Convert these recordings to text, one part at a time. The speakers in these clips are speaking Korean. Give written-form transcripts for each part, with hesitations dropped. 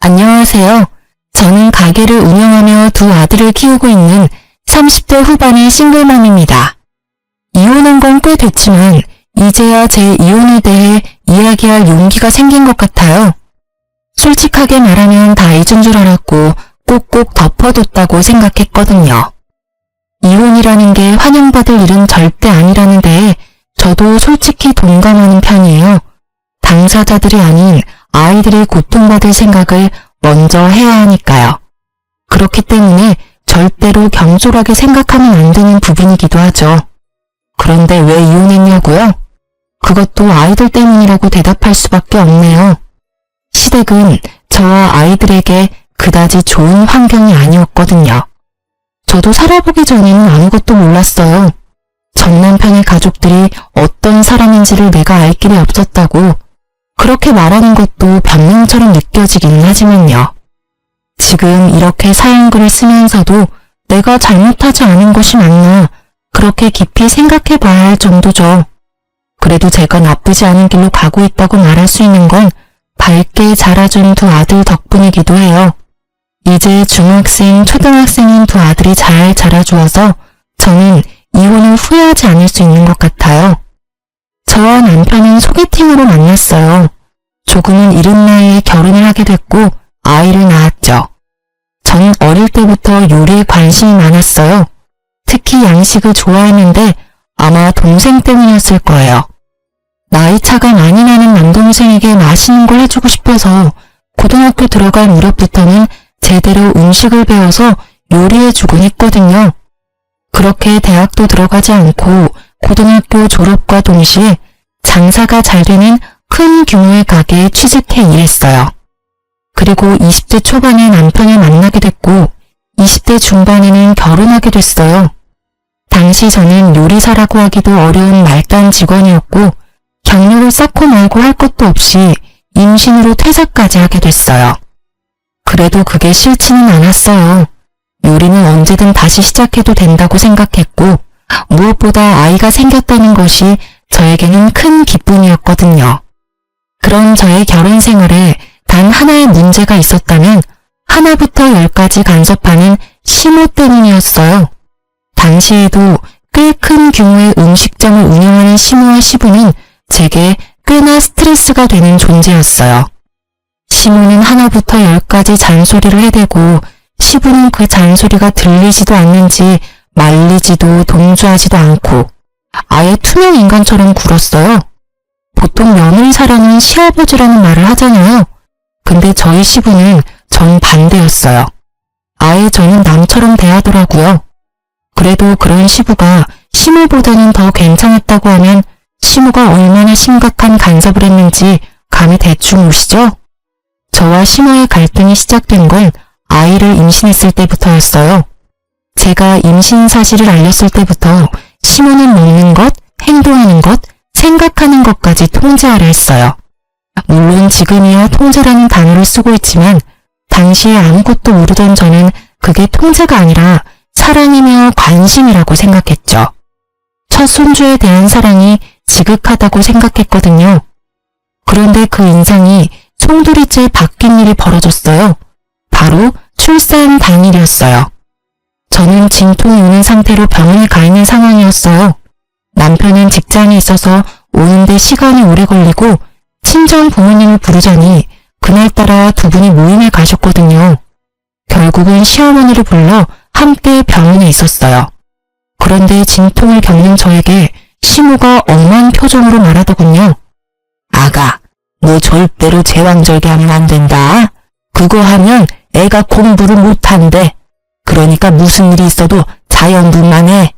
안녕하세요. 저는 가게를 운영하며 두 아들을 키우고 있는 30대 후반의 싱글맘입니다. 이혼한 건 꽤 됐지만 이제야 제 이혼에 대해 이야기할 용기가 생긴 것 같아요. 솔직하게 말하면 다 잊은 줄 알았고 꼭꼭 덮어뒀다고 생각했거든요. 이혼이라는 게 환영받을 일은 절대 아니라는 데에 저도 솔직히 동감하는 편이에요. 당사자들이 아닌 아이들이 고통받을 생각을 먼저 해야 하니까요. 그렇기 때문에 절대로 경솔하게 생각하면 안 되는 부분이기도 하죠. 그런데 왜 이혼했냐고요? 그것도 아이들 때문이라고 대답할 수밖에 없네요. 시댁은 저와 아이들에게 그다지 좋은 환경이 아니었거든요. 저도 살아보기 전에는 아무것도 몰랐어요. 전 남편의 가족들이 어떤 사람인지를 내가 알 길이 없었다고 그렇게 말하는 것도 변명처럼 느껴지기는 하지만요. 지금 이렇게 사연글을 쓰면서도 내가 잘못하지 않은 것이 맞나 그렇게 깊이 생각해 봐야 할 정도죠. 그래도 제가 나쁘지 않은 길로 가고 있다고 말할 수 있는 건 밝게 자라준 두 아들 덕분이기도 해요. 이제 중학생, 초등학생인 두 아들이 잘 자라주어서 저는 이혼을 후회하지 않을 수 있는 것 같아요. 저와 남편은 소개팅으로 만났어요. 조금은 이른 나이에 결혼을 하게 됐고 아이를 낳았죠. 전 어릴 때부터 요리에 관심이 많았어요. 특히 양식을 좋아했는데 아마 동생 때문이었을 거예요. 나이 차가 많이 나는 남동생에게 맛있는 걸 해주고 싶어서 고등학교 들어갈 무렵부터는 제대로 음식을 배워서 요리해주곤 했거든요. 그렇게 대학도 들어가지 않고 고등학교 졸업과 동시에 장사가 잘 되는 큰 규모의 가게에 취직해 일했어요. 그리고 20대 초반에 남편을 만나게 됐고 20대 중반에는 결혼하게 됐어요. 당시 저는 요리사라고 하기도 어려운 말단 직원이었고 경력을 쌓고 말고 할 것도 없이 임신으로 퇴사까지 하게 됐어요. 그래도 그게 싫지는 않았어요. 요리는 언제든 다시 시작해도 된다고 생각했고 무엇보다 아이가 생겼다는 것이 저에게는 큰 기쁨이었거든요. 그런 저의 결혼 생활에 단 하나의 문제가 있었다면 하나부터 열까지 간섭하는 시모 때문이었어요. 당시에도 꽤 큰 규모의 음식점을 운영하는 시모와 시부는 제게 꽤나 스트레스가 되는 존재였어요. 시모는 하나부터 열까지 잔소리를 해대고 시부는 그 잔소리가 들리지도 않는지 말리지도 동조하지도 않고 아예 투명 인간처럼 굴었어요. 보통 며느리사랑은 시아버지라는 말을 하잖아요. 근데 저희 시부는 정반대였어요. 아예 저는 남처럼 대하더라고요. 그래도 그런 시부가 시모보다는 더 괜찮았다고 하면 시모가 얼마나 심각한 간섭을 했는지 감이 대충 오시죠? 저와 시모의 갈등이 시작된 건 아이를 임신했을 때부터였어요. 제가 임신 사실을 알렸을 때부터 시모는 먹는 것, 행동하는 것, 생각하는 것까지 통제하려 했어요. 물론 지금이야 통제라는 단어를 쓰고 있지만 당시에 아무것도 모르던 저는 그게 통제가 아니라 사랑이며 관심이라고 생각했죠. 첫 손주에 대한 사랑이 지극하다고 생각했거든요. 그런데 그 인상이 송두리째 바뀐 일이 벌어졌어요. 바로 출산 당일이었어요. 저는 진통이 오는 상태로 병원에 가 있는 상황이었어요. 남편은 직장에 있어서 오는데 시간이 오래 걸리고 친정 부모님을 부르자니 그날따라 두 분이 모임에 가셨거든요. 결국은 시어머니를 불러 함께 병원에 있었어요. 그런데 진통을 겪는 저에게 시모가 엄한 표정으로 말하더군요. 아가, 너 절대로 제왕절개하면 안 된다. 그거 하면 애가 공부를 못한대. 그러니까 무슨 일이 있어도 자연분만 해.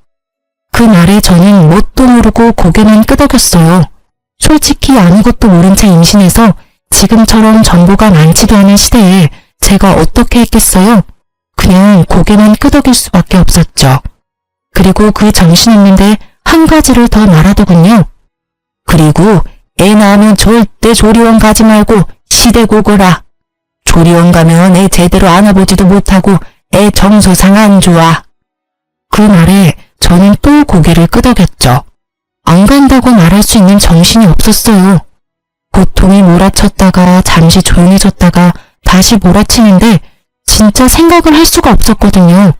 그 말에 저는 뭣도 모르고 고개만 끄덕였어요. 솔직히 아무것도 모른 채 임신해서 지금처럼 정보가 많지도 않은 시대에 제가 어떻게 했겠어요? 그냥 고개만 끄덕일 수밖에 없었죠. 그리고 그 정신없는데 한 가지를 더 말하더군요. 그리고 애 낳으면 절대 조리원 가지 말고 시댁 오거라. 조리원 가면 애 제대로 안아보지도 못하고 애 정서상 안 좋아. 그 말에 저는 또 고개를 끄덕였죠. 안 간다고 말할 수 있는 정신이 없었어요. 고통이 몰아쳤다가 잠시 조용해졌다가 다시 몰아치는데 진짜 생각을 할 수가 없었거든요.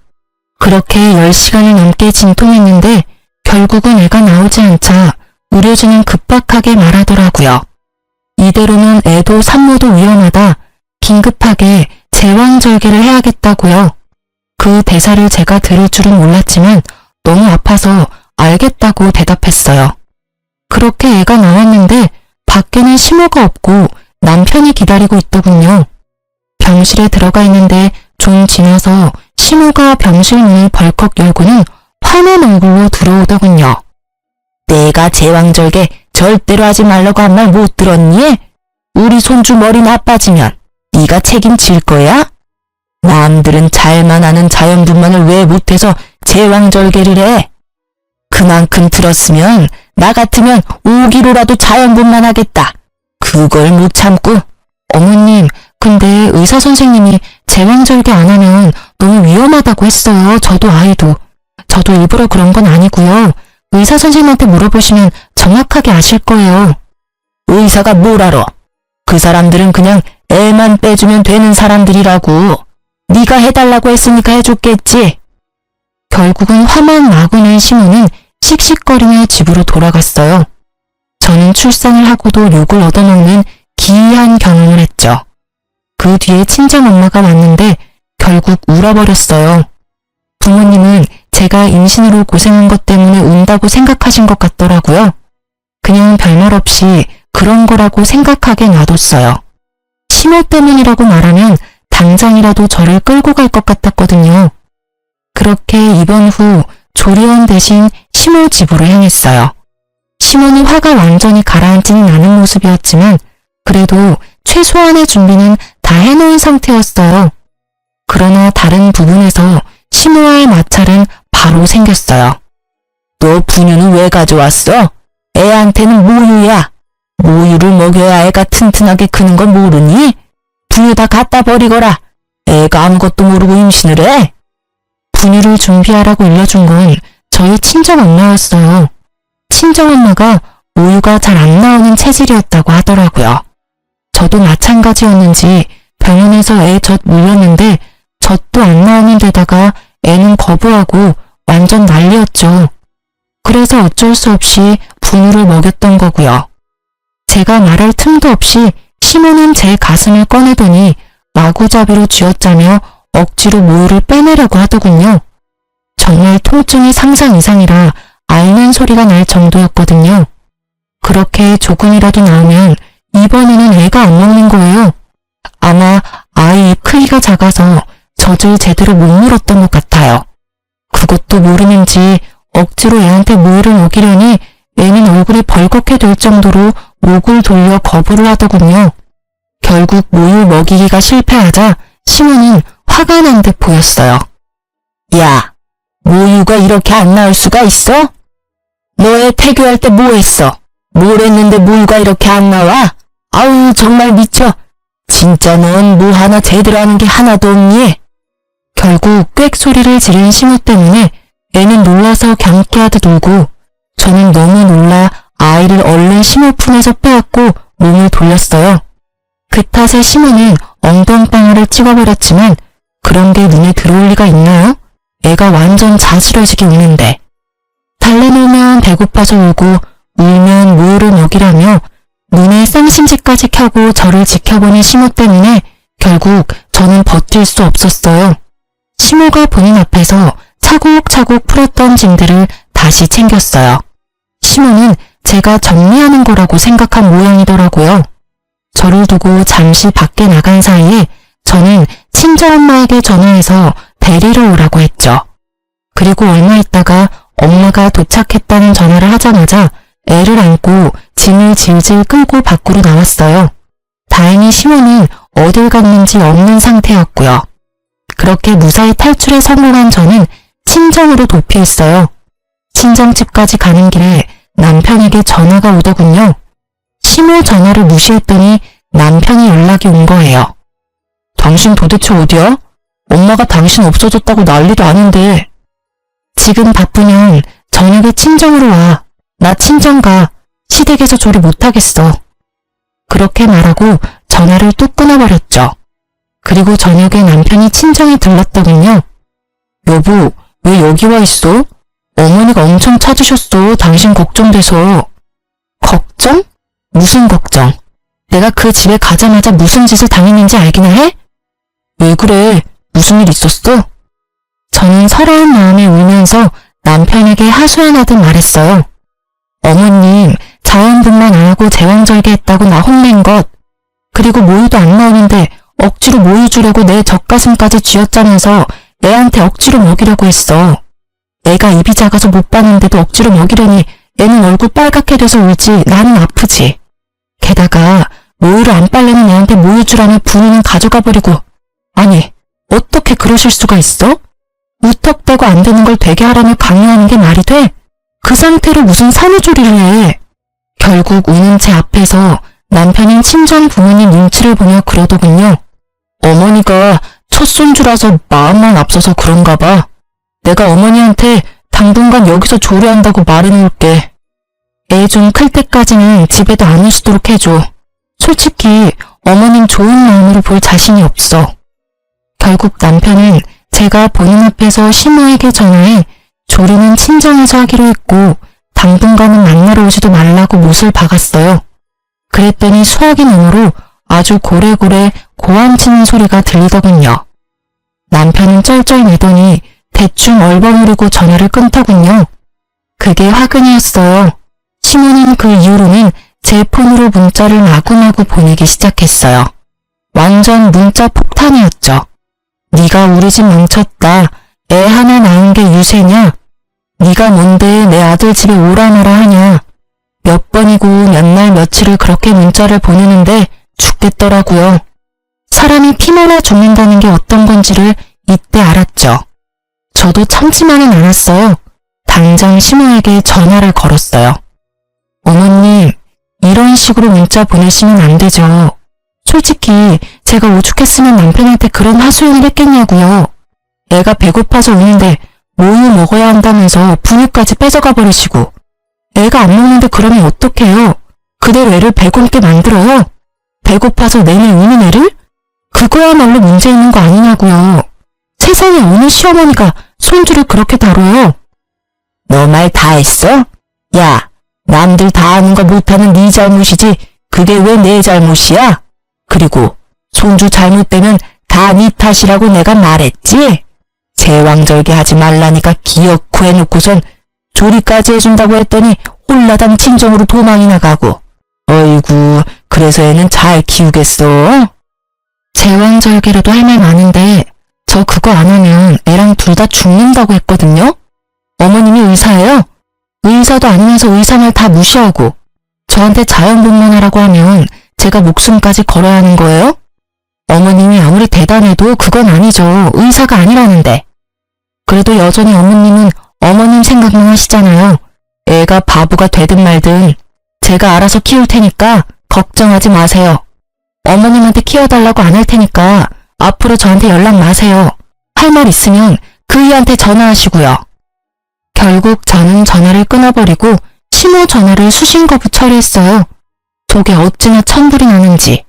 그렇게 10시간을 넘게 진통했는데 결국은 애가 나오지 않자 의료진은 급박하게 말하더라고요. 이대로는 애도 산모도 위험하다. 긴급하게 제왕절개를 해야겠다고요. 그 대사를 제가 들을 줄은 몰랐지만 너무 아파서 알겠다고 대답했어요. 그렇게 애가 나왔는데 밖에는 시모가 없고 남편이 기다리고 있더군요. 병실에 들어가 있는데 좀 지나서 시모가 병실 문을 벌컥 열고는 화난 얼굴로 들어오더군요. 내가 제왕절개 절대로 하지 말라고 한 말 못 들었니? 우리 손주 머리 나빠지면 네가 책임질 거야? 남들은 잘만 하는 자연분만을 왜 못해서 제왕절개를 해? 그만큼 들었으면 나 같으면 5기로라도 자연분만 하겠다. 그걸 못 참고. 어머님, 근데 의사 선생님이 제왕절개 안 하면 너무 위험하다고 했어요. 저도 아이도. 저도 일부러 그런 건 아니고요. 의사 선생님한테 물어보시면 정확하게 아실 거예요. 의사가 뭘 알아? 그 사람들은 그냥 애만 빼주면 되는 사람들이라고. 네가 해달라고 했으니까 해줬겠지. 결국은 화만 마구 낸 시모는 씩씩거리며 집으로 돌아갔어요. 저는 출산을 하고도 욕을 얻어먹는 기이한 경험을 했죠. 그 뒤에 친정엄마가 왔는데 결국 울어버렸어요. 부모님은 제가 임신으로 고생한 것 때문에 운다고 생각하신 것 같더라고요. 그냥 별말 없이 그런 거라고 생각하게 놔뒀어요. 시모 때문이라고 말하면 당장이라도 저를 끌고 갈 것 같았거든요. 그렇게 입원 후 조리원 대신 시모 집으로 향했어요. 시모는 화가 완전히 가라앉지는 않은 모습이었지만 그래도 최소한의 준비는 다 해놓은 상태였어요. 그러나 다른 부분에서 시모와의 마찰은 바로 생겼어요. 너 분유는 왜 가져왔어? 애한테는 모유야. 모유를 먹여야 애가 튼튼하게 크는 건 모르니? 분유 다 갖다 버리거라. 애가 아무것도 모르고 임신을 해? 분유를 준비하라고 일러준 건 저희 친정엄마였어요. 친정엄마가 모유가 잘 안 나오는 체질이었다고 하더라고요. 저도 마찬가지였는지 병원에서 애 젖 물렸는데 젖도 안 나오는 데다가 애는 거부하고 완전 난리였죠. 그래서 어쩔 수 없이 분유를 먹였던 거고요. 제가 말할 틈도 없이 시모는 제 가슴을 꺼내더니 마구잡이로 쥐어짜며 억지로 모유를 빼내려고 하더군요. 정말 통증이 상상 이상이라 앓는 소리가 날 정도였거든요. 그렇게 조금이라도 나오면 이번에는 애가 안 먹는 거예요. 아마 아이 크기가 작아서 젖을 제대로 못 물었던 것 같아요. 그것도 모르는지 억지로 애한테 모유를 먹이려니 애는 얼굴이 벌겋게 될 정도로 목을 돌려 거부를 하더군요. 결국 모유 먹이기가 실패하자 시모는 화가 난 듯 보였어요. 야, 모유가 이렇게 안 나올 수가 있어? 너애 태교할 때 뭐 했어? 뭘 했는데 모유가 이렇게 안 나와? 아우 정말 미쳐. 진짜 넌 뭐 하나 제대로 하는 게 하나도 없니? 결국 꽥 소리를 지른 시모 때문에 애는 놀라서 경계하듯 울고 저는 너무 놀라 아이를 얼른 시모 품에서 빼앗고 몸을 돌렸어요. 그 탓에 시모는 엉덩방아를 찍어버렸지만 그런 게 눈에 들어올 리가 있나요? 애가 완전 자스러지게 우는데. 달래놓으면 배고파서 울고 울면 모유를 먹이라며 눈에 쌍심지까지 켜고 저를 지켜보는 시모 때문에 결국 저는 버틸 수 없었어요. 시모가 본인 앞에서 차곡차곡 풀었던 짐들을 다시 챙겼어요. 시모는 제가 정리하는 거라고 생각한 모양이더라고요. 저를 두고 잠시 밖에 나간 사이에 저는 친정엄마에게 전화해서 데리러 오라고 했죠. 그리고 얼마 있다가 엄마가 도착했다는 전화를 하자마자 애를 안고 짐을 질질 끌고 밖으로 나왔어요. 다행히 시모는 어딜 갔는지 없는 상태였고요. 그렇게 무사히 탈출에 성공한 저는 친정으로 도피했어요. 친정집까지 가는 길에 남편에게 전화가 오더군요. 시모 전화를 무시했더니 남편이 연락이 온 거예요. 당신 도대체 어디야? 엄마가 당신 없어졌다고 난리도 아닌데. 지금 바쁘면 저녁에 친정으로 와. 나 친정 가. 시댁에서 조리 못하겠어. 그렇게 말하고 전화를 뚝 끊어버렸죠. 그리고 저녁에 남편이 친정에 들렀더군요. 여보, 왜 여기 와 있어? 어머니가 엄청 찾으셨어. 당신 걱정돼서. 걱정? 무슨 걱정? 내가 그 집에 가자마자 무슨 짓을 당했는지 알기나 해? 왜 그래? 무슨 일 있었어? 저는 서러운 마음에 울면서 남편에게 하소연하듯 말했어요. 어머님, 자연분만 안 하고 제왕절개했다고 나 혼낸 것. 그리고 모유도 안 나오는데 억지로 모유 주려고 내 젖가슴까지 쥐어짜면서 애한테 억지로 먹이려고 했어. 애가 입이 작아서 못 봤는데도 억지로 먹이려니 애는 얼굴 빨갛게 돼서 울지 나는 아프지. 게다가 모유를 안 빨래는 애한테 모유 주라며 분유는 가져가 버리고. 아니, 어떻게 그러실 수가 있어? 무턱대고 안 되는 걸 되게 하라며 강요하는 게 말이 돼? 그 상태로 무슨 산후조리를 해? 결국 우는 제 앞에서 남편인 친정 부모님 눈치를 보며 그러더군요. 어머니가 첫 손주라서 마음만 앞서서 그런가 봐. 내가 어머니한테 당분간 여기서 조리한다고 말해놓을게. 애 좀 클 때까지는 집에도 안 오시도록 해줘. 솔직히 어머님 좋은 마음으로 볼 자신이 없어. 결국 남편은 제가 본인 앞에서 시모에게 전화해 조리는 친정에서 하기로 했고 당분간은 만나러 오지도 말라고 못을 박았어요. 그랬더니 수화기 너머로 아주 고래고래 고함 치는 소리가 들리더군요. 남편은 쩔쩔 매더니 대충 얼버무리고 전화를 끊더군요. 그게 화근이었어요. 시모는 그 이후로는 제 폰으로 문자를 마구마구 보내기 시작했어요. 완전 문자 폭탄이었죠. 네가 우리 집 망쳤다. 애 하나 낳은 게 유세냐? 네가 뭔데 내 아들 집에 오라 마라 하냐? 몇 번이고 몇 날 며칠을 그렇게 문자를 보내는데 죽겠더라고요. 사람이 피나나 죽는다는 게 어떤 건지를 이때 알았죠. 저도 참지만은 않았어요. 당장 시모에게 전화를 걸었어요. 어머님, 이런 식으로 문자 보내시면 안 되죠. 솔직히 제가 오죽했으면 남편한테 그런 하소연을 했겠냐고요. 애가 배고파서 우는데 모유 먹어야 한다면서 분유까지 뺏어가 버리시고. 애가 안 먹는데 그러면 어떡해요? 그대로 애를 배고프게 만들어요? 배고파서 내내 우는 애를? 그거야말로 문제 있는 거 아니냐고요. 세상에 어느 시어머니가 손주를 그렇게 다뤄요? 너 말 다 했어? 야, 남들 다 아는 거 못하는 네 잘못이지 그게 왜 내 잘못이야? 그리고 손주 잘못되면 다 네 탓이라고 내가 말했지? 제왕절개 하지 말라니까 기어코 해놓고선 조리까지 해준다고 했더니 홀라당 친정으로 도망이 나가고. 어이구, 그래서 애는 잘 키우겠어? 제왕절개라도 할 말 많은데 저 그거 안 하면 애랑 둘 다 죽는다고 했거든요? 어머님이 의사예요? 의사도 아니면서 의사 말 다 무시하고 저한테 자연분만하라고 하면 제가 목숨까지 걸어야 하는 거예요? 어머님이 아무리 대단해도 그건 아니죠. 의사가 아니라는데. 그래도 여전히 어머님은 어머님 생각만 하시잖아요. 애가 바보가 되든 말든 제가 알아서 키울 테니까 걱정하지 마세요. 어머님한테 키워달라고 안 할 테니까 앞으로 저한테 연락 마세요. 할 말 있으면 그이한테 전화하시고요. 결국 저는 전화를 끊어버리고 시모 전화를 수신 거부 처리했어요. 속에 어찌나 천불이 나는지.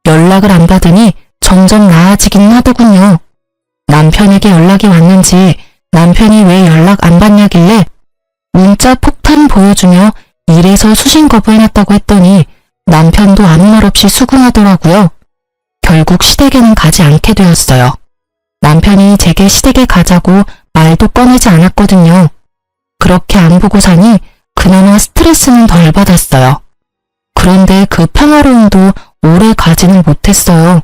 연락을 안 받으니 점점 나아지긴 하더군요. 남편에게 연락이 왔는지 남편이 왜 연락 안 받냐길래 문자 폭탄 보여주며 이래서 수신 거부해놨다고 했더니 남편도 아무 말 없이 수긍하더라고요. 결국 시댁에는 가지 않게 되었어요. 남편이 제게 시댁에 가자고 말도 꺼내지 않았거든요. 그렇게 안 보고 사니 그나마 스트레스는 덜 받았어요. 그런데 그 평화로움도 오래 가지는 못했어요.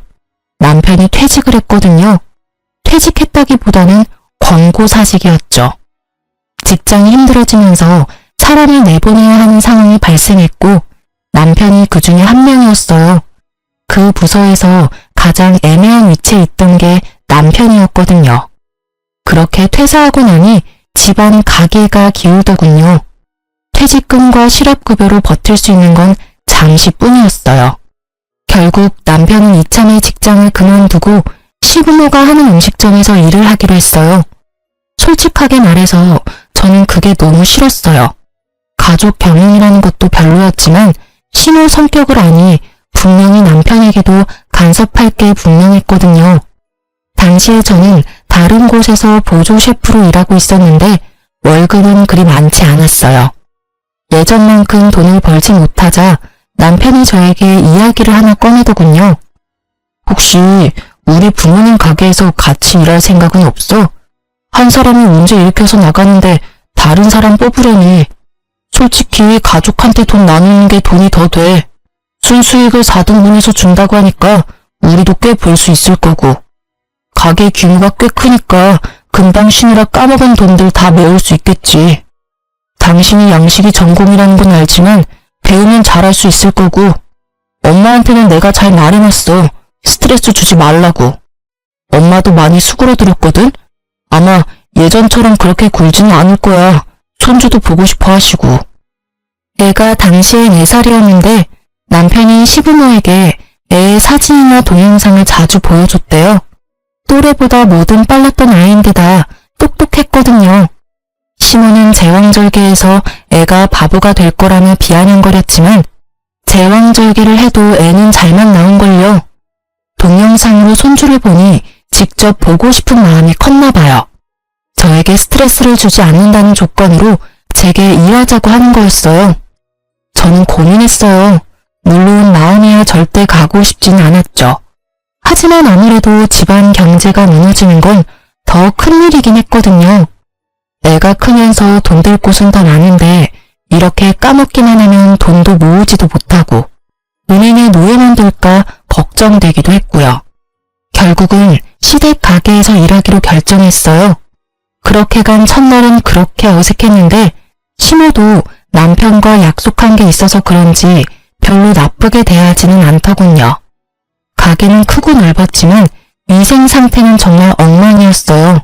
남편이 퇴직을 했거든요. 퇴직했다기보다는 권고사직이었죠. 직장이 힘들어지면서 사람을 내보내야 하는 상황이 발생했고 남편이 그 중에 한 명이었어요. 그 부서에서 가장 애매한 위치에 있던 게 남편이었거든요. 그렇게 퇴사하고 나니 집안 가계가 기울더군요. 퇴직금과 실업급여로 버틸 수 있는 건 잠시뿐이었어요. 결국 남편은 이참에 직장을 그만두고 시부모가 하는 음식점에서 일을 하기로 했어요. 솔직하게 말해서 저는 그게 너무 싫었어요. 가족 병행이라는 것도 별로였지만 시모 성격을 아니 분명히 남편에게도 간섭할 게 분명했거든요. 당시에 저는 다른 곳에서 보조 셰프로 일하고 있었는데 월급은 그리 많지 않았어요. 예전만큼 돈을 벌지 못하자 남편이 저에게 이야기를 하나 꺼내더군요. 혹시 우리 부모님 가게에서 같이 일할 생각은 없어? 한 사람이 문제 일으켜서 나가는데 다른 사람 뽑으려니. 솔직히 가족한테 돈 나누는 게 돈이 더 돼. 순수익을 4등분해서 준다고 하니까 우리도 꽤 벌 수 있을 거고. 가게 규모가 꽤 크니까 금방 쉬느라 까먹은 돈들 다 메울 수 있겠지. 당신이 양식이 전공이라는 건 알지만 배우면 잘할 수 있을 거고. 엄마한테는 내가 잘 말해놨어. 스트레스 주지 말라고. 엄마도 많이 수그러들었거든? 아마 예전처럼 그렇게 굴지는 않을 거야. 손주도 보고 싶어 하시고. 애가 당시에 4살이었는데 남편이 시부모에게 애의 사진이나 동영상을 자주 보여줬대요. 또래보다 뭐든 빨랐던 아이인데다 똑똑했거든요. 시모는 제왕절개에서 애가 바보가 될 거라며 비아냥거렸지만 제왕절개를 해도 애는 잘만 나온걸요. 동영상으로 손주를 보니 직접 보고 싶은 마음이 컸나 봐요. 저에게 스트레스를 주지 않는다는 조건으로 제게 일하자고 하는 거였어요. 저는 고민했어요. 물론 마음이야 절대 가고 싶진 않았죠. 하지만 아무래도 집안 경제가 무너지는 건 더 큰일이긴 했거든요. 애가 크면서 돈 될 곳은 더 많은데 이렇게 까먹기만 하면 돈도 모으지도 못하고 은행에 노예만 될까 걱정되기도 했고요. 결국은 시댁 가게에서 일하기로 결정했어요. 그렇게 간 첫날은 그렇게 어색했는데 시모도 남편과 약속한 게 있어서 그런지 별로 나쁘게 대하지는 않더군요. 가게는 크고 넓었지만 위생 상태는 정말 엉망이었어요.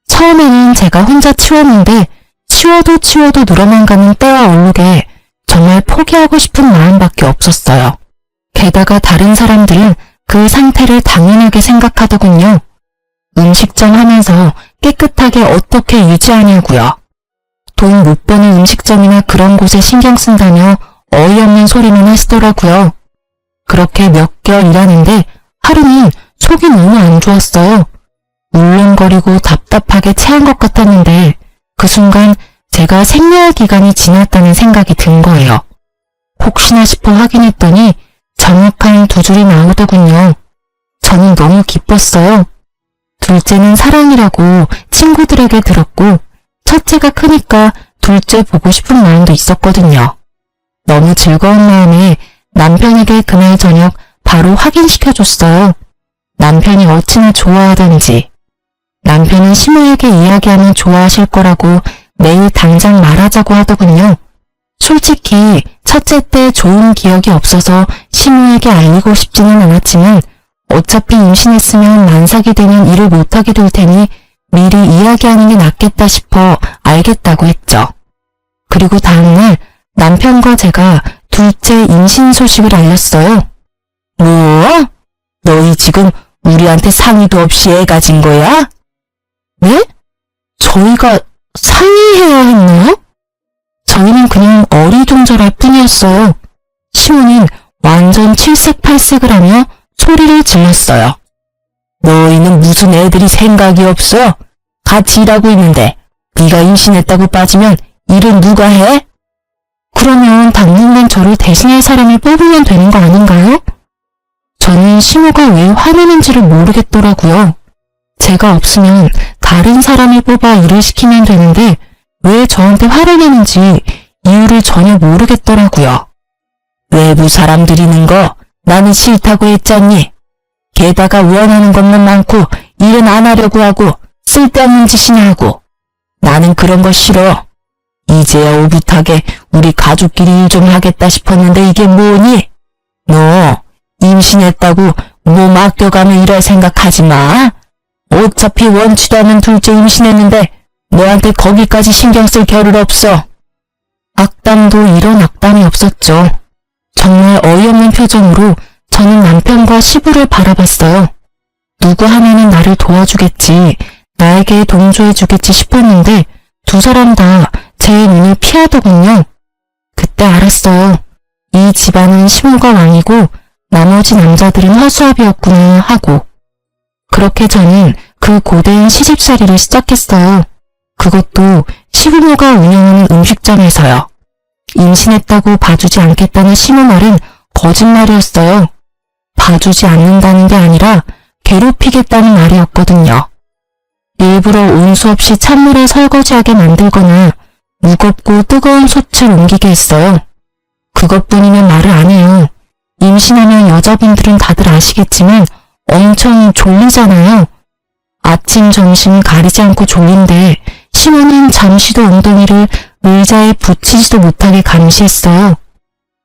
처음에는 제가 혼자 치웠는데 치워도 늘어만 가는 때와 얼룩에 정말 포기하고 싶은 마음밖에 없었어요. 게다가 다른 사람들은 그 상태를 당연하게 생각하더군요. 음식점 하면서 깨끗하게 어떻게 유지하냐고요. 돈 못 버는 음식점이나 그런 곳에 신경 쓴다며 어이없는 소리만 하시더라고요. 그렇게 몇 개월 일하는데 하루는 속이 너무 안 좋았어요. 울렁거리고 답답하게 체한 것 같았는데 그 순간 제가 생리할 기간이 지났다는 생각이 든 거예요. 혹시나 싶어 확인했더니 정확한 2줄이 나오더군요. 저는 너무 기뻤어요. 둘째는 사랑이라고 친구들에게 들었고 첫째가 크니까 둘째 보고 싶은 마음도 있었거든요. 너무 즐거운 마음에 남편에게 그날 저녁 바로 확인시켜줬어요. 남편이 어찌나 좋아하던지. 남편은 시모에게 이야기하면 좋아하실 거라고 내일 당장 말하자고 하더군요. 솔직히 첫째 때 좋은 기억이 없어서 시모에게 알리고 싶지는 않았지만 어차피 임신했으면 만삭이 되면 일을 못하게 될 테니 미리 이야기하는 게 낫겠다 싶어 알겠다고 했죠. 그리고 다음날 남편과 제가 둘째 임신 소식을 알렸어요. 뭐? 너희 지금 우리한테 상의도 없이 애 가진 거야? 네? 저희가 상의해야 했나요? 저희는 그냥 어리둥절할 뿐이었어요. 시모는 완전 칠색팔색을 하며 소리를 질렀어요. 너희는 무슨 애들이 생각이 없어? 같이 일하고 있는데 네가 임신했다고 빠지면 일은 누가 해? 그러면 당분간 저를 대신할 사람을 뽑으면 되는 거 아닌가요? 저는 시모가 왜 화내는지를 모르겠더라고요. 제가 없으면 다른 사람을 뽑아 일을 시키면 되는데 왜 저한테 화를 내는지 이유를 전혀 모르겠더라고요. 외부 사람 들이는 거 나는 싫다고 했잖니. 게다가 원하는 것만 많고 일은 안 하려고 하고 쓸데없는 짓이나 하고. 나는 그런 거 싫어. 이제야 오붓하게 우리 가족끼리 일 좀 하겠다 싶었는데 이게 뭐니? 너 임신했다고 몸 아껴가며 일할 생각하지 마. 어차피 원치도 않는 둘째 임신했는데 너한테 거기까지 신경 쓸 겨를 없어. 악담도 이런 악담이 없었죠. 정말 어이없는 표정으로 저는 남편과 시부를 바라봤어요. 누구 하나는 나를 도와주겠지, 나에게 동조해주겠지 싶었는데 두 사람 다 제 눈을 피하더군요. 그때 알았어요. 이 집안은 시모가 왕이고 나머지 남자들은 허수아비였구나 하고. 그렇게 저는 그 고된 시집살이를 시작했어요. 그것도 시부모가 운영하는 음식점에서요. 임신했다고 봐주지 않겠다는 시모말은 거짓말이었어요. 봐주지 않는다는 게 아니라 괴롭히겠다는 말이었거든요. 일부러 온수 없이 찬물에 설거지하게 만들거나 무겁고 뜨거운 솥을 옮기게 했어요. 그것뿐이면 말을 안 해요. 임신하면 여자분들은 다들 아시겠지만 엄청 졸리잖아요. 아침, 점심 가리지 않고 졸린데 시모는 잠시도 엉덩이를 의자에 붙이지도 못하게 감시했어요.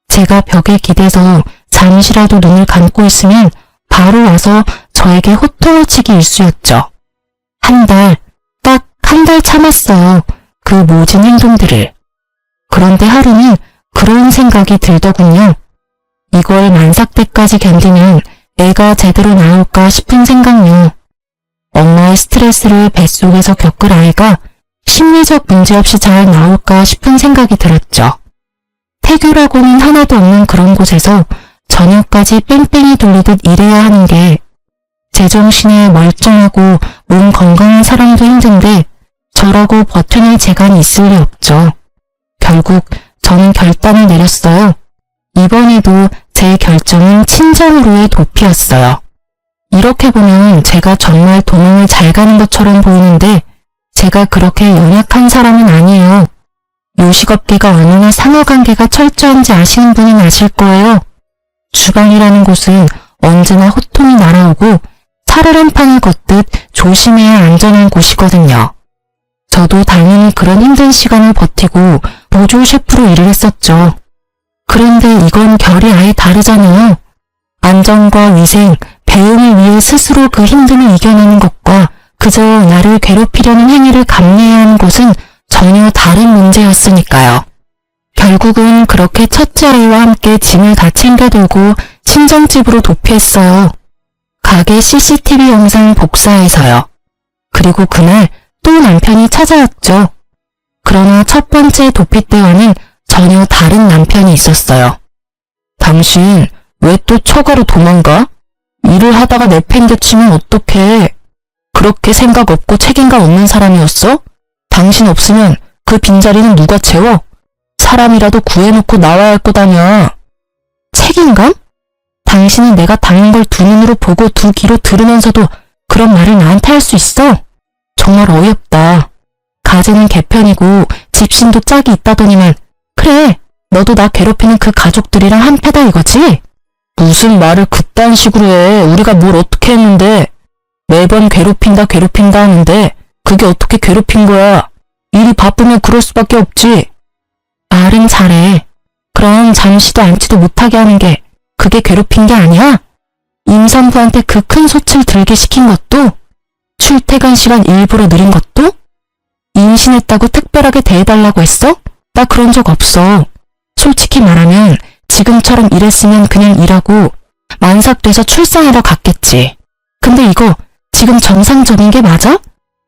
제가 벽에 기대서 잠시라도 눈을 감고 있으면 바로 와서 저에게 호통을 치기 일쑤였죠. 딱 한 달 참았어요. 그 모진 행동들을. 그런데 하루는 그런 생각이 들더군요. 이걸 만삭 때까지 견디면 애가 제대로 나올까 싶은 생각요. 엄마의 스트레스를 뱃속에서 겪을 아이가 심리적 문제 없이 잘 나올까 싶은 생각이 들었죠. 태교라고는 하나도 없는 그런 곳에서 저녁까지 뺑뺑이 돌리듯 일해야 하는 게 제정신에 멀쩡하고 몸 건강한 사람도 힘든데 저라고 버텨낼 재간이 있을 리 없죠. 결국 저는 결단을 내렸어요. 이번에도 제 결정은 친정으로의 도피였어요. 이렇게 보면 제가 정말 도망을 잘 가는 것처럼 보이는데 제가 그렇게 연약한 사람은 아니에요. 요식업계가 얼마나 상하관계가 철저한지 아시는 분은 아실 거예요. 주방이라는 곳은 언제나 호통이 날아오고 살을 한 판을 걷듯 조심해야 안전한 곳이거든요. 저도 당연히 그런 힘든 시간을 버티고 보조 셰프로 일을 했었죠. 그런데 이건 결이 아예 다르잖아요. 안전과 위생, 배움을 위해 스스로 그 힘듦을 이겨내는 것과 그저 나를 괴롭히려는 행위를 감내해야 하는 것은 전혀 다른 문제였으니까요. 결국은 그렇게 첫째 아이와 함께 짐을 다 챙겨들고 친정집으로 도피했어요. 가게 CCTV 영상 복사해서요. 그리고 그날 또 남편이 찾아왔죠. 그러나 첫 번째 도피 때와는 전혀 다른 남편이 있었어요. 당신 왜 또 처가로 도망가? 일을 하다가 내팽개치면 어떡해? 그렇게 생각 없고 책임감 없는 사람이었어? 당신 없으면 그 빈자리는 누가 채워? 사람이라도 구해놓고 나와야 할 것 아니야. 책임감? 당신은 내가 당한 걸 두 눈으로 보고 두 귀로 들으면서도 그런 말을 나한테 할 수 있어? 정말 어이없다. 가재는 개편이고 집신도 짝이 있다더니만 그래, 너도 나 괴롭히는 그 가족들이랑 한패다 이거지? 무슨 말을 그딴 식으로 해. 우리가 뭘 어떻게 했는데. 매번 괴롭힌다 하는데 그게 어떻게 괴롭힌 거야. 일이 바쁘면 그럴 수밖에 없지. 말은 잘해. 그럼 잠시도 앉지도 못하게 하는 게 그게 괴롭힌 게 아니야? 임산부한테 그 큰 솥을 들게 시킨 것도? 출퇴근 시간 일부러 느린 것도? 임신했다고 특별하게 대해달라고 했어? 나 그런 적 없어. 솔직히 말하면 지금처럼 일했으면 그냥 일하고 만삭돼서 출산하러 갔겠지. 근데 이거 지금 정상적인 게 맞아?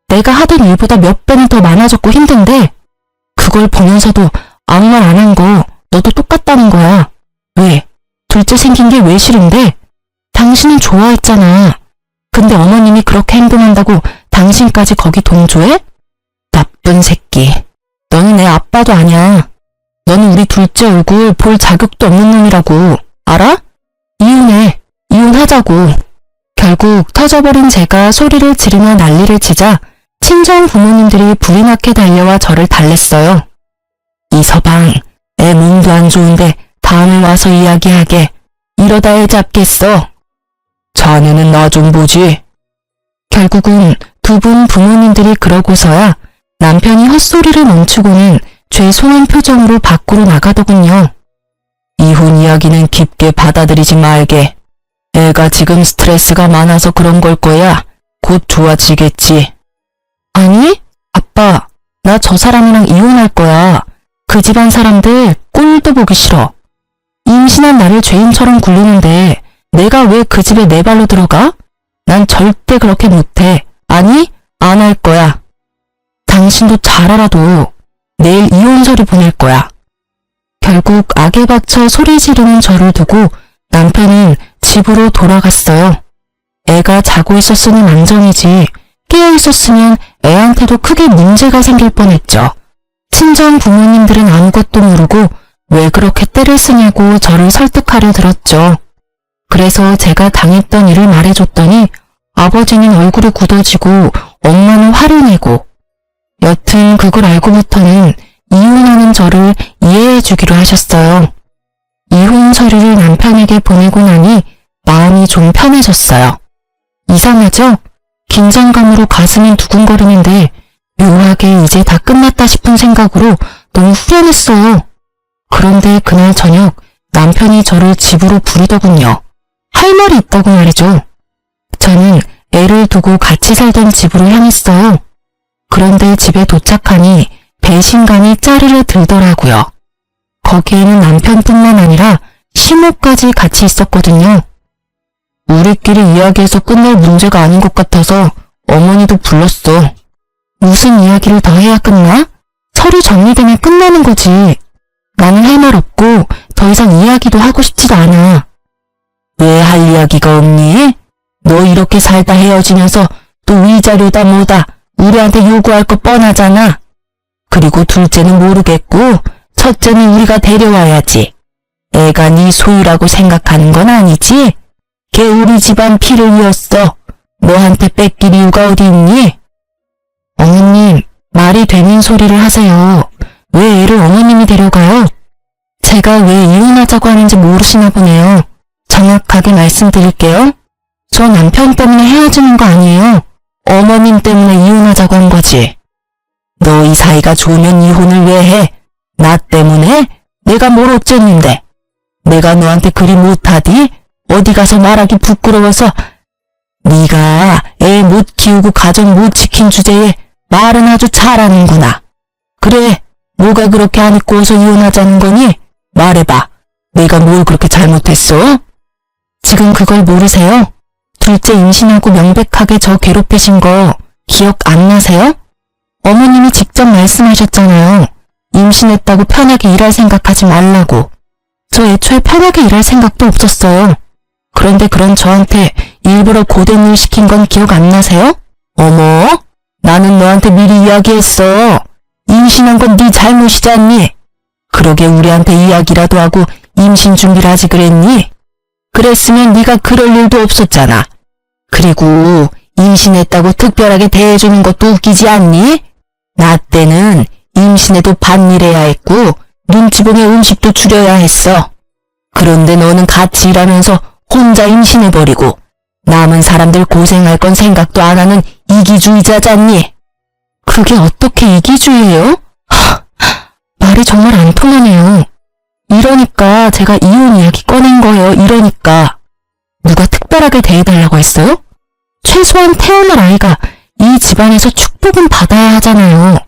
내가 하던 일보다 몇 배는 더 많아졌고 힘든데 그걸 보면서도 아무 말 안 한 거 너도 똑같다는 거야. 왜? 둘째 생긴 게 왜 싫은데? 당신은 좋아했잖아. 근데 어머님이 그렇게 행동한다고 당신까지 거기 동조해? 나쁜 새끼. 너는 내 아빠도 아니야. 너는 우리 둘째 얼굴 볼 자격도 없는 놈이라고. 알아? 이혼해. 이혼하자고. 결국 터져버린 제가 소리를 지르며 난리를 치자 친정 부모님들이 불이 나게 달려와 저를 달랬어요. 이서방, 애 몸도 안 좋은데 다음에 와서 이야기하게. 이러다 애 잡겠어. 자네는 나 좀 보지. 결국은 두 분 부모님들이 그러고서야 남편이 헛소리를 멈추고는 죄송한 표정으로 밖으로 나가더군요. 이혼 이야기는 깊게 받아들이지 말게. 애가 지금 스트레스가 많아서 그런 걸 거야. 곧 좋아지겠지. 아니, 아빠, 나 저 사람이랑 이혼할 거야. 그 집안 사람들 꼴도 보기 싫어. 임신한 나를 죄인처럼 굴리는데 내가 왜 그 집에 내 발로 들어가? 난 절대 그렇게 못해. 아니, 안 할 거야. 당신도 잘 알아도 내일 이혼 서류 보낼 거야. 결국 악에 박쳐 소리 지르는 저를 두고 남편은 집으로 돌아갔어요. 애가 자고 있었으니 만정이지 깨어 있었으면 애한테도 크게 문제가 생길 뻔했죠. 친정 부모님들은 아무것도 모르고 왜 그렇게 떼를 쓰냐고 저를 설득하려 들었죠. 그래서 제가 당했던 일을 말해줬더니 아버지는 얼굴이 굳어지고 엄마는 화를 내고 여튼 그걸 알고부터는 이혼하는 저를 이해해 주기로 하셨어요. 이혼 서류를 남편에게 보내고 나니 마음이 좀 편해졌어요. 이상하죠? 긴장감으로 가슴이 두근거리는데 묘하게 이제 다 끝났다 싶은 생각으로 너무 후련했어요. 그런데 그날 저녁 남편이 저를 집으로 부르더군요. 할 말이 있다고 말이죠. 저는 애를 두고 같이 살던 집으로 향했어요. 그런데 집에 도착하니 배신감이 짜르르 들더라고요. 거기에는 남편뿐만 아니라 시모까지 같이 있었거든요. 우리끼리 이야기해서 끝낼 문제가 아닌 것 같아서 어머니도 불렀어. 무슨 이야기를 더 해야 끝나? 서류 정리되면 끝나는 거지. 나는 할 말 없고 더 이상 이야기도 하고 싶지도 않아. 왜 할 이야기가 없니? 너 이렇게 살다 헤어지면서 또 위자료다 뭐다 우리한테 요구할 거 뻔하잖아. 그리고 둘째는 모르겠고 첫째는 우리가 데려와야지. 애가 네 소유라고 생각하는 건 아니지? 걔 우리 집안 피를 이었어. 너한테 뺏길 이유가 어디 있니? 어머님, 말이 되는 소리를 하세요. 왜 애를 어머님이 데려가요? 제가 왜 이혼하자고 하는지 모르시나 보네요. 정확하게 말씀드릴게요. 저 남편 때문에 헤어지는 거 아니에요. 어머님 때문에 이혼하자고 한 거지. 너 이 사이가 좋으면 이혼을 왜 해? 나 때문에? 내가 뭘 어쨌는데? 내가 너한테 그리 못하디? 어디 가서 말하기 부끄러워서 네가 애 못 키우고 가정 못 지킨 주제에 말은 아주 잘하는구나. 그래, 뭐가 그렇게 안 입고 어서 이혼하자는 거니? 말해봐. 내가 뭘 그렇게 잘못했어? 지금 그걸 모르세요? 둘째 임신하고 명백하게 저 괴롭히신 거 기억 안 나세요? 어머님이 직접 말씀하셨잖아요. 임신했다고 편하게 일할 생각하지 말라고. 저 애초에 편하게 일할 생각도 없었어요. 그런데 그런 저한테 일부러 고된 일 시킨 건 기억 안 나세요? 어머, 나는 너한테 미리 이야기했어. 임신한 건 네 잘못이지 않니? 그러게 우리한테 이야기라도 하고 임신 준비를 하지 그랬니? 그랬으면 네가 그럴 일도 없었잖아. 그리고 임신했다고 특별하게 대해주는 것도 웃기지 않니? 나 때는 임신해도 밭일해야 했고 눈치 보며 음식도 줄여야 했어. 그런데 너는 같이 일하면서 혼자 임신해버리고 남은 사람들 고생할 건 생각도 안 하는 이기주의자잖니? 그게 어떻게 이기주의예요? 말이 정말 안 통하네요. 이러니까 제가 이혼 이야기 꺼낸 거예요. 이러니까. 누가 특별하게 대해달라고 했어요? 최소한 태어날 아이가 이 집안에서 축복은 받아야 하잖아요.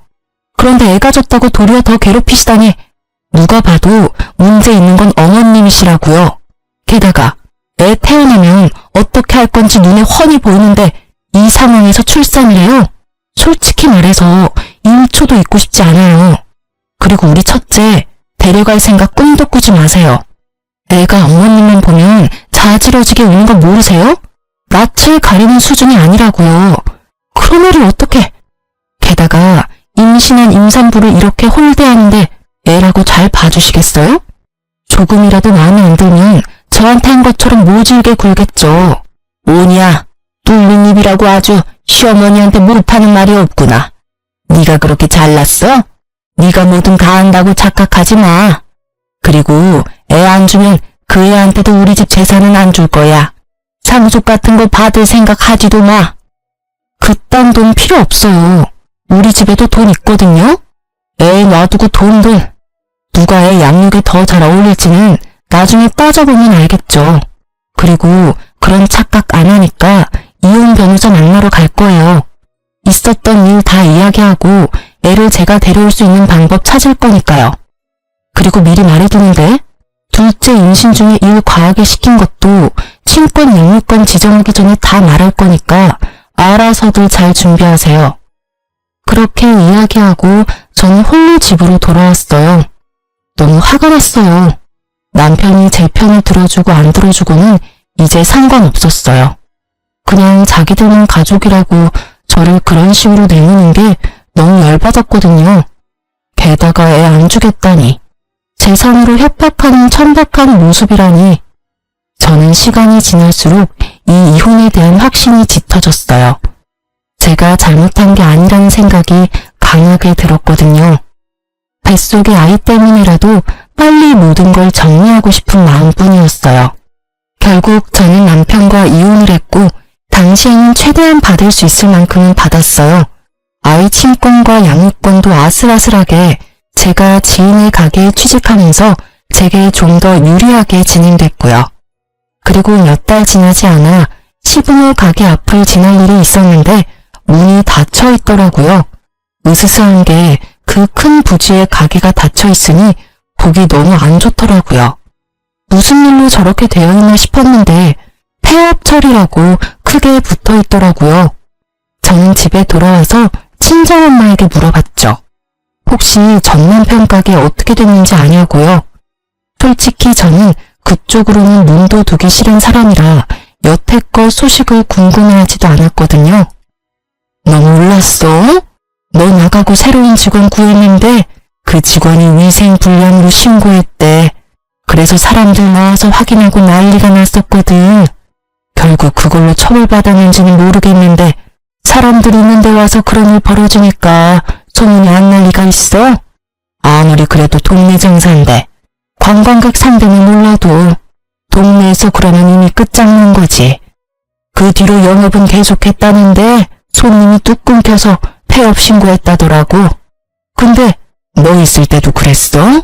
그런데 애가 졌다고 도리어 더 괴롭히시다니 누가 봐도 문제 있는 건 어머님이시라고요. 게다가 애 태어나면 어떻게 할 건지 눈에 훤히 보이는데 이 상황에서 출산을 해요? 솔직히 말해서 1초도 있고 싶지 않아요. 그리고 우리 첫째 데려갈 생각 꿈도 꾸지 마세요. 애가 어머님만 보면 자지러지게 우는 거 모르세요? 낯을 가리는 수준이 아니라고요. 그런 애를 어떻게... 게다가 임신한 임산부를 이렇게 홀대하는데 애라고 잘 봐주시겠어요? 조금이라도 마음에 안 들면 저한테 한 것처럼 모질게 굴겠죠. 오냐, 뚫린 입이라고 아주 시어머니한테 못하는 말이 없구나. 네가 그렇게 잘났어? 네가 뭐든 다 안다고 착각하지 마. 그리고 애 안 주면 그 애한테도 우리 집 재산은 안 줄 거야. 상속 같은 거 받을 생각 하지도 마. 그딴 돈 필요 없어요. 우리 집에도 돈 있거든요. 애 놔두고 돈들. 누가 애 양육에 더 잘 어울릴지는 나중에 따져보면 알겠죠. 그리고 그런 착각 안 하니까 이혼 변호사 만나러 갈 거예요. 있었던 일 다 이야기하고 애를 제가 데려올 수 있는 방법 찾을 거니까요. 그리고 미리 말해두는데 둘째 임신 중에 일 과하게 시킨 것도 친권 양육권 지정하기 전에 다 말할 거니까 알아서들 잘 준비하세요. 그렇게 이야기하고 저는 홀로 집으로 돌아왔어요. 너무 화가 났어요. 남편이 제 편을 들어주고 안 들어주고는 이제 상관없었어요. 그냥 자기들은 가족이라고 저를 그런 식으로 내놓는 게 너무 열받았거든요. 게다가 애 안 주겠다니, 재산으로 협박하는 천박한 모습이라니. 저는 시간이 지날수록 이 이혼에 대한 확신이 짙어졌어요. 제가 잘못한 게 아니라는 생각이 강하게 들었거든요. 뱃속의 아이 때문이라도 빨리 모든 걸 정리하고 싶은 마음뿐이었어요. 결국 저는 남편과 이혼을 했고 당시에는 최대한 받을 수 있을 만큼은 받았어요. 아이 친권과 양육권도 아슬아슬하게 제가 지인의 가게에 취직하면서 제게 좀 더 유리하게 진행됐고요. 그리고 몇 달 지나지 않아 시부모 가게 앞을 지날 일이 있었는데 문이 닫혀 있더라고요. 으스스한 게 그 큰 부지에 가게가 닫혀 있으니 보기 너무 안 좋더라고요. 무슨 일로 저렇게 되어 있나 싶었는데 폐업 처리라고 크게 붙어 있더라고요. 저는 집에 돌아와서 친정엄마에게 물어봤죠. 혹시 전 남편 가게 어떻게 됐는지 아냐고요. 솔직히 저는 그쪽으로는 눈도 두기 싫은 사람이라 여태껏 소식을 궁금해하지도 않았거든요. 너 몰랐어? 너 나가고 새로운 직원 구했는데 그 직원이 위생불량으로 신고했대. 그래서 사람들 나와서 확인하고 난리가 났었거든. 결국 그걸로 처벌받았는지는 모르겠는데 사람들이 있는데 와서 그런 일 벌어지니까 소문이 안 날 리가 있어? 아무리 그래도 동네 장사인데 관광객 상대는 몰라도 동네에서 그러면 이미 끝장난 거지. 그 뒤로 영업은 계속했다는데 손님이 뚝 끊겨서 폐업 신고했다더라고. 근데 너 있을 때도 그랬어?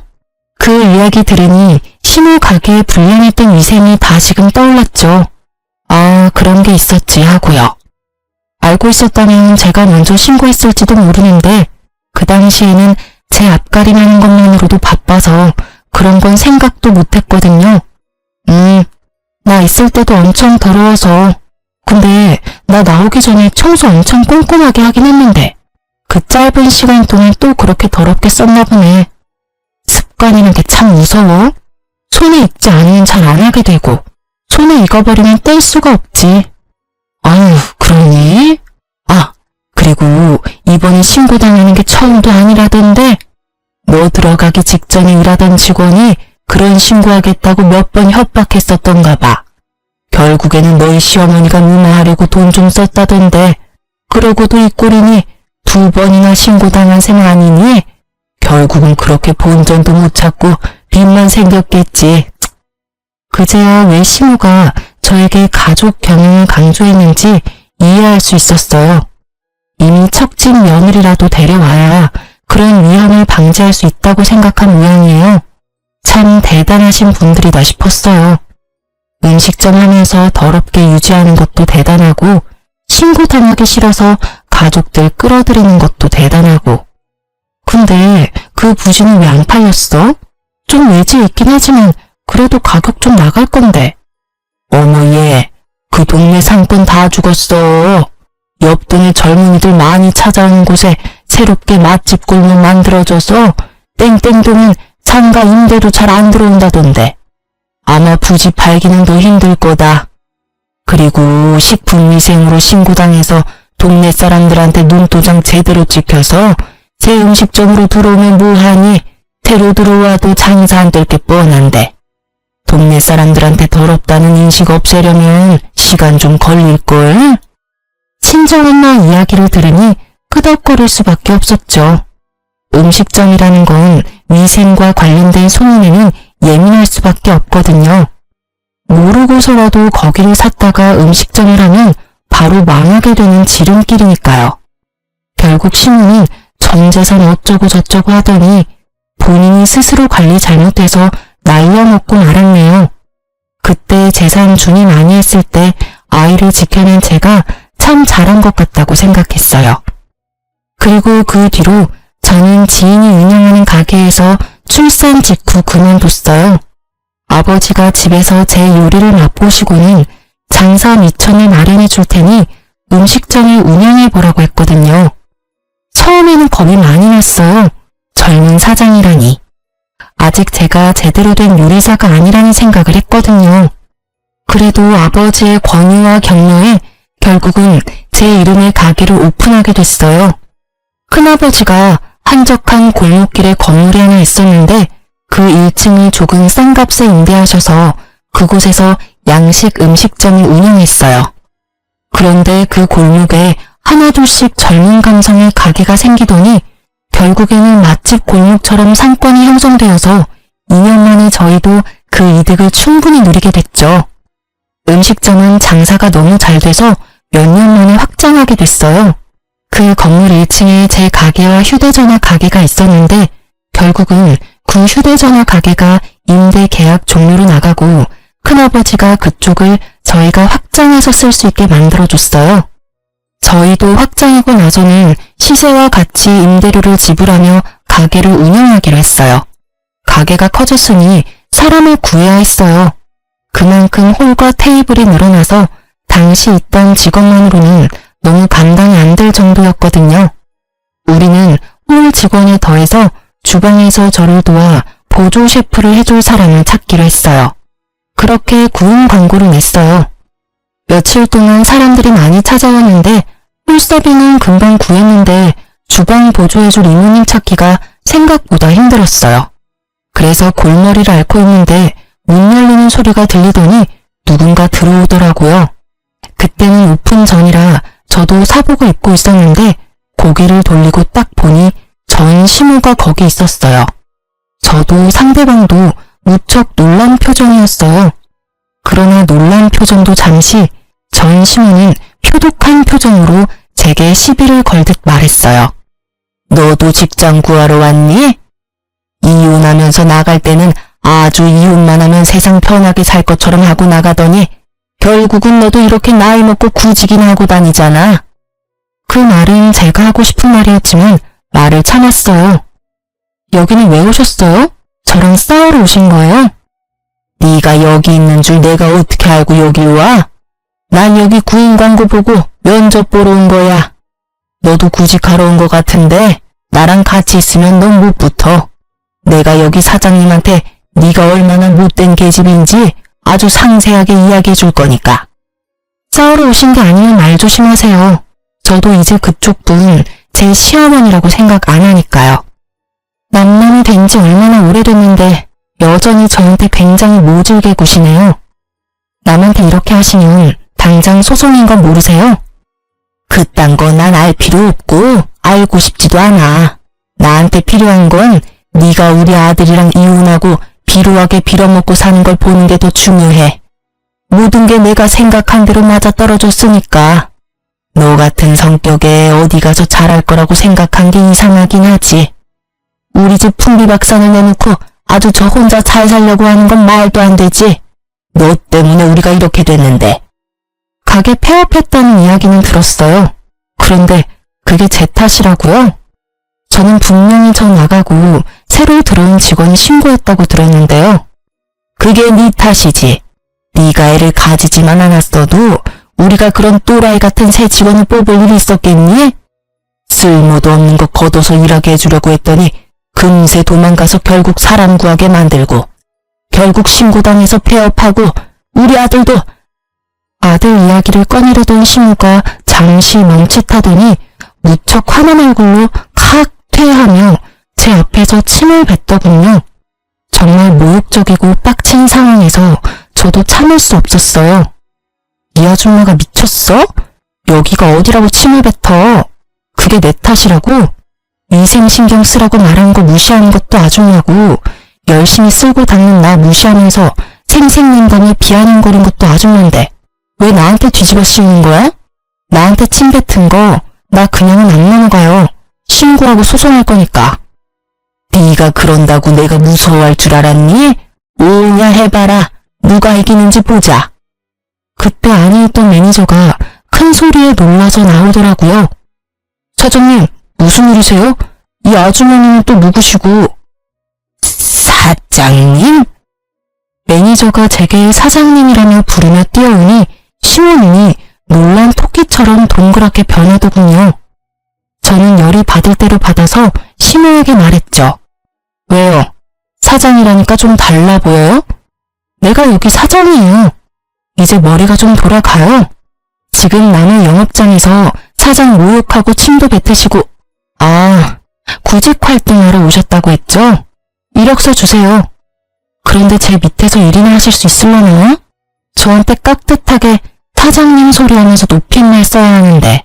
그 이야기 들으니 신호 가게에 불량했던 위생이 다시금 떠올랐죠. 아, 그런 게 있었지 하고요. 알고 있었다면 제가 먼저 신고했을지도 모르는데 그 당시에는 제 앞가림하는 것만으로도 바빠서 그런 건 생각도 못했거든요. 나 있을 때도 엄청 더러워서. 근데 나 나오기 전에 청소 엄청 꼼꼼하게 하긴 했는데 그 짧은 시간 동안 또 그렇게 더럽게 썼나 보네. 습관이란 게 참 무서워. 손에 익지 않으면 잘 안 하게 되고 손에 익어버리면 뗄 수가 없지. 아유, 그러니? 아, 그리고 이번에 신고당하는 게 처음도 아니라던데 너 들어가기 직전에 일하던 직원이 그런 신고하겠다고 몇 번 협박했었던가 봐. 결국에는 너희 시어머니가 무마하려고 돈 좀 썼다던데 그러고도 이 꼴이니 2번이나 신고당한 셈 아니니? 결국은 그렇게 본전도 못 찾고 빚만 생겼겠지. 그제야 왜 시모가 저에게 가족 경영을 강조했는지 이해할 수 있었어요. 이미 척진 며느리라도 데려와야 그런 위험을 방지할 수 있다고 생각한 모양이에요. 참 대단하신 분들이다 싶었어요. 음식점 하면서 더럽게 유지하는 것도 대단하고 신고당하기 싫어서 가족들 끌어들이는 것도 대단하고. 근데 그 부지는 왜 안 팔렸어? 좀 외지 있긴 하지만 그래도 가격 좀 나갈 건데. 어머 얘, 그 동네 상권 다 죽었어. 옆 동네 젊은이들 많이 찾아오는 곳에 새롭게 맛집 골목 만들어줘서 땡땡동은 상가 임대도 잘 안 들어온다던데. 아마 부지 팔기는 더 힘들 거다. 그리고 식품위생으로 신고당해서 동네 사람들한테 눈도장 제대로 찍혀서 새 음식점으로 들어오면 뭐하니? 새로 들어와도 장사 안 될 게 뻔한데. 동네 사람들한테 더럽다는 인식 없애려면 시간 좀 걸릴걸? 친정엄마 이야기를 들으니 끄덕거릴 수밖에 없었죠. 음식점이라는 건 위생과 관련된 소문에는 예민할 수밖에 없거든요. 모르고서라도 거기를 샀다가 음식점을 하면 바로 망하게 되는 지름길이니까요. 결국 시모는 전 재산 어쩌고 저쩌고 하더니 본인이 스스로 관리 잘못해서 날려먹고 말았네요. 그때 재산 중이 많이 했을 때 아이를 지켜낸 제가 참 잘한 것 같다고 생각했어요. 그리고 그 뒤로 저는 지인이 운영하는 가게에서 출산 직후 그만뒀어요. 아버지가 집에서 제 요리를 맛보시고는 장사 미천을 마련해 줄 테니 음식점을 운영해 보라고 했거든요. 처음에는 겁이 많이 났어요. 젊은 사장이라니. 아직 제가 제대로 된 요리사가 아니라는 생각을 했거든요. 그래도 아버지의 권유와 격려에 결국은 제 이름의 가게를 오픈하게 됐어요. 큰아버지가 한적한 골목길에 건물이 하나 있었는데 그 1층을 조금 싼 값에 임대하셔서 그곳에서 양식 음식점을 운영했어요. 그런데 그 골목에 하나둘씩 젊은 감성의 가게가 생기더니 결국에는 맛집 골목처럼 상권이 형성되어서 2년 만에 저희도 그 이득을 충분히 누리게 됐죠. 음식점은 장사가 너무 잘 돼서 몇 년 만에 확장하게 됐어요. 그 건물 1층에 제 가게와 휴대전화 가게가 있었는데 결국은 그 휴대전화 가게가 임대 계약 종료로 나가고 큰아버지가 그쪽을 저희가 확장해서 쓸 수 있게 만들어줬어요. 저희도 확장하고 나서는 시세와 같이 임대료를 지불하며 가게를 운영하기로 했어요. 가게가 커졌으니 사람을 구해야 했어요. 그만큼 홀과 테이블이 늘어나서 당시 있던 직원만으로는 너무 감당이 안 될 정도였거든요. 우리는 홀 직원에 더해서 주방에서 저를 도와 보조 셰프를 해줄 사람을 찾기로 했어요. 그렇게 구운 광고를 냈어요. 며칠 동안 사람들이 많이 찾아왔는데 홀서빙은 금방 구했는데 주방 보조해줄 이모님 찾기가 생각보다 힘들었어요. 그래서 골머리를 앓고 있는데 문 열리는 소리가 들리더니 누군가 들어오더라고요. 그때는 오픈 전이라 저도 사복을 입고 있었는데 고개를 돌리고 딱 보니 전 시모가 거기 있었어요. 저도 상대방도 무척 놀란 표정이었어요. 그러나 놀란 표정도 잠시 전 시모는 표독한 표정으로 제게 시비를 걸듯 말했어요. 너도 직장 구하러 왔니? 이혼하면서 나갈 때는 아주 이혼만 하면 세상 편하게 살 것처럼 하고 나가더니 결국은 너도 이렇게 나이 먹고 구직이나 하고 다니잖아. 그 말은 제가 하고 싶은 말이었지만 말을 참았어요. 여기는 왜 오셨어요? 저랑 싸우러 오신 거예요? 네가 여기 있는 줄 내가 어떻게 알고 여기 와? 난 여기 구인 광고 보고 면접 보러 온 거야. 너도 구직하러 온 거 같은데 나랑 같이 있으면 넌 못 붙어. 내가 여기 사장님한테 네가 얼마나 못된 계집인지 아주 상세하게 이야기해 줄 거니까. 싸우러 오신 게 아니면 말 조심하세요. 저도 이제 그쪽 분 제 시어머니라고 생각 안 하니까요. 남남이 된 지 얼마나 오래됐는데 여전히 저한테 굉장히 모질게 구시네요. 남한테 이렇게 하시면 당장 소송인 건 모르세요? 그딴 거 난 알 필요 없고 알고 싶지도 않아. 나한테 필요한 건 네가 우리 아들이랑 이혼하고 비루하게 빌어먹고 사는 걸 보는 게 더 중요해. 모든 게 내가 생각한 대로 맞아떨어졌으니까. 너 같은 성격에 어디 가서 잘할 거라고 생각한 게 이상하긴 하지. 우리 집 풍비박산을 내놓고 아주 저 혼자 잘 살려고 하는 건 말도 안 되지. 너 때문에 우리가 이렇게 됐는데. 가게 폐업했다는 이야기는 들었어요. 그런데 그게 제 탓이라고요? 저는 분명히 저 나가고 새로 들어온 직원이 신고했다고 들었는데요. 그게 네 탓이지. 네가 애를 가지지만 않았어도 우리가 그런 또라이 같은 새 직원을 뽑을 일이 있었겠니? 쓸모도 없는 거 걷어서 일하게 해주려고 했더니 금세 도망가서 결국 사람 구하게 만들고 결국 신고당해서 폐업하고 우리 아들도. 아들 이야기를 꺼내려던 시모가 잠시 멈칫하더니 무척 화난 얼굴로 칵 퇴하며 제 앞에서 침을 뱉더군요. 정말 모욕적이고 빡친 상황에서 저도 참을 수 없었어요. 이 아줌마가 미쳤어? 여기가 어디라고 침을 뱉어? 그게 내 탓이라고? 위생신경 쓰라고 말한 거 무시하는 것도 아줌마고 열심히 쓸고 닦는 나 무시하면서 생색낸다며 비아냥거린 것도 아줌마인데 왜 나한테 뒤집어 씌우는 거야? 나한테 침 뱉은 거 나 그냥은 안 넘어가요. 신고하고 소송할 거니까. 네가 그런다고 내가 무서워할 줄 알았니? 오냐 해봐라. 누가 이기는지 보자. 그때 안에 있던 매니저가 큰 소리에 놀라서 나오더라고요. 사장님, 무슨 일이세요? 이 아주머니는 또 누구시고? 사장님? 매니저가 제게 사장님이라며 부르며 뛰어오니 시어머니 놀란 토끼처럼 동그랗게 변하더군요. 저는 열이 받을 대로 받아서 시모에게 말했죠. 왜요? 사장이라니까 좀 달라 보여요? 내가 여기 사장이에요. 이제 머리가 좀 돌아가요. 지금 남의 영업장에서 사장 모욕하고 침도 뱉으시고, 구직 활동하러 오셨다고 했죠? 이력서 주세요. 그런데 제 밑에서 일이나 하실 수 있으려나요? 저한테 깍듯하게 사장님 소리하면서 높임말 써야 하는데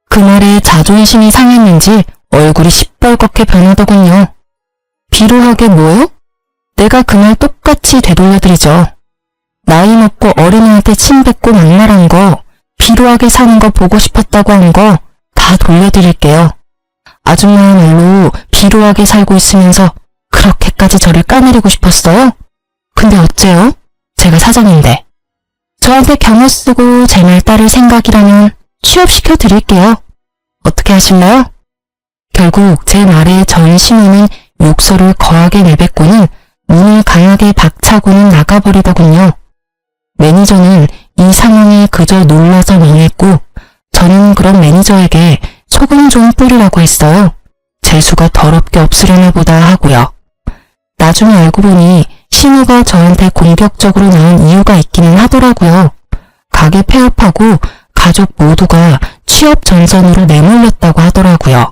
그 말에 자존심이 상했는지 얼굴이 시뻘겋게 변하더군요. 비루하게 뭐요? 내가 그 말 똑같이 되돌려드리죠. 나이 먹고 어린이한테 침 뱉고 막말한 거, 비루하게 사는 거 보고 싶었다고 한 거 다 돌려드릴게요. 아줌마야말로 비루하게 살고 있으면서 그렇게까지 저를 까내리고 싶었어요? 근데 어째요? 제가 사장인데. 저한테 경호 쓰고 제 말 따를 생각이라면 취업시켜 드릴게요. 어떻게 하실래요? 결국 제 말에 전 신우는 욕설을 거하게 내뱉고는 문을 강하게 박차고는 나가버리더군요. 매니저는 이 상황에 그저 놀라서 멍했고 저는 그런 매니저에게 소금 좀 뿌리라고 했어요. 재수가 더럽게 없으려나 보다 하고요. 나중에 알고 보니 신우가 저한테 공격적으로 나온 이유가 있기는 하더라고요. 가게 폐업하고 가족 모두가 취업 전선으로 내몰렸다고 하더라고요.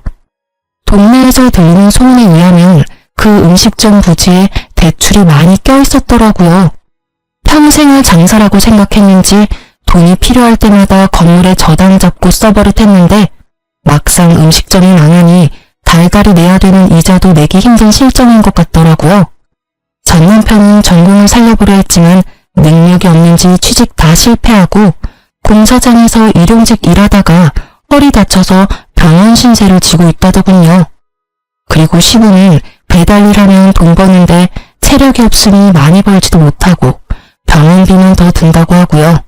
동네에서 들리는 소문에 의하면 그 음식점 부지에 대출이 많이 껴있었더라고요. 평생을 장사라고 생각했는지 돈이 필요할 때마다 건물에 저당 잡고 써버릇했는데 막상 음식점이 망하니 달달이 내야 되는 이자도 내기 힘든 실정인 것 같더라고요. 전 남편은 전공을 살려보려 했지만 능력이 없는지 취직 다 실패하고 공사장에서 일용직 일하다가 허리 다쳐서 병원 신세를 지고 있다더군요. 그리고 시부는 배달일 하면 돈 버는데 체력이 없으니 많이 벌지도 못하고 병원비는 더 든다고 하고요.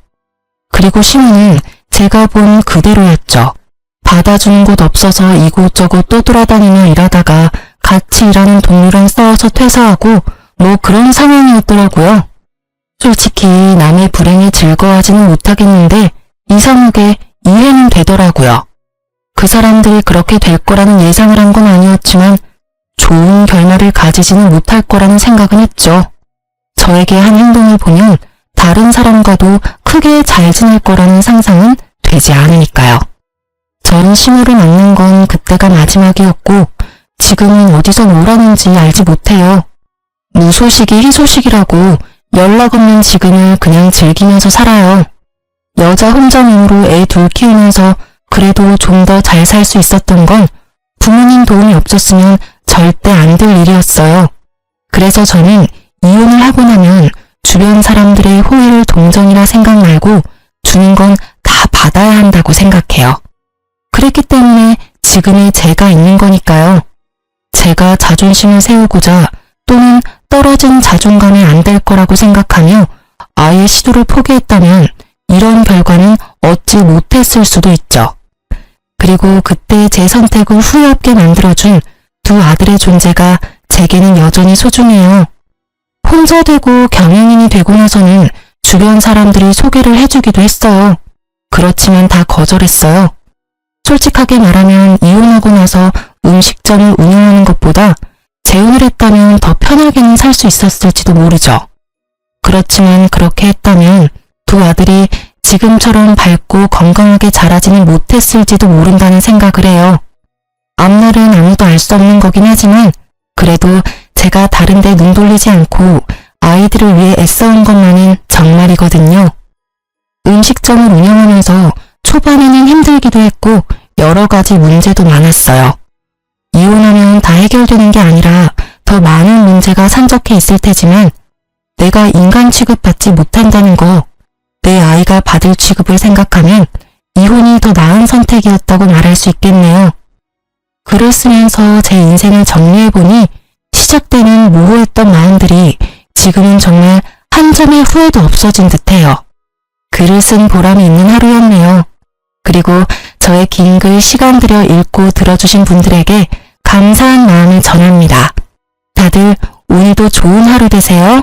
그리고 시부는 제가 본 그대로였죠. 받아주는 곳 없어서 이곳저곳 떠돌아다니며 일하다가 같이 일하는 동료랑 싸워서 퇴사하고 뭐 그런 상황이었더라고요. 솔직히 남의 불행에 즐거워하지는 못하겠는데 이상하게 이해는 되더라고요. 그 사람들이 그렇게 될 거라는 예상을 한 건 아니었지만 좋은 결말을 가지지는 못할 거라는 생각은 했죠. 저에게 한 행동을 보면 다른 사람과도 크게 잘 지낼 거라는 상상은 되지 않으니까요. 전 신우를 만난 건 그때가 마지막이었고 지금은 어디서 뭘 하는지 알지 못해요. 무소식이 희소식이라고 연락 없는 지금을 그냥 즐기면서 살아요. 여자 혼자님으로 애 둘 키우면서 그래도 좀 더 잘 살 수 있었던 건 부모님 도움이 없었으면 절대 안 될 일이었어요. 그래서 저는 이혼을 하고 나면 주변 사람들의 호의를 동정이라 생각 말고 주는 건 다 받아야 한다고 생각해요. 그랬기 때문에 지금의 제가 있는 거니까요. 제가 자존심을 세우고자 또는 떨어진 자존감에 안 될 거라고 생각하며 아예 시도를 포기했다면 이런 결과는 얻지 못했을 수도 있죠. 그리고 그때 제 선택을 후회 없게 만들어준 두 아들의 존재가 제게는 여전히 소중해요. 혼자 되고 경영인이 되고 나서는 주변 사람들이 소개를 해주기도 했어요. 그렇지만 다 거절했어요. 솔직하게 말하면 이혼하고 나서 음식점을 운영하는 것보다 재혼을 했다면 더 편하게는 살 수 있었을지도 모르죠. 그렇지만 그렇게 했다면 두 아들이 지금처럼 밝고 건강하게 자라지는 못했을지도 모른다는 생각을 해요. 앞날은 아무도 알 수 없는 거긴 하지만 그래도 제가 다른 데 눈 돌리지 않고 아이들을 위해 애써온 것만은 정말이거든요. 음식점을 운영하면서 초반에는 힘들기도 했고 여러 가지 문제도 많았어요. 이혼하면 다 해결되는 게 아니라 더 많은 문제가 산적해 있을 테지만 내가 인간 취급받지 못한다는 거, 내 아이가 받을 취급을 생각하면 이혼이 더 나은 선택이었다고 말할 수 있겠네요. 글을 쓰면서 제 인생을 정리해보니 시작되는 모호했던 마음들이 지금은 정말 한 점의 후회도 없어진 듯해요. 글을 쓴 보람이 있는 하루였네요. 그리고 저의 긴 글 시간 들여 읽고 들어주신 분들에게 감사한 마음을 전합니다. 다들 오늘도 좋은 하루 되세요.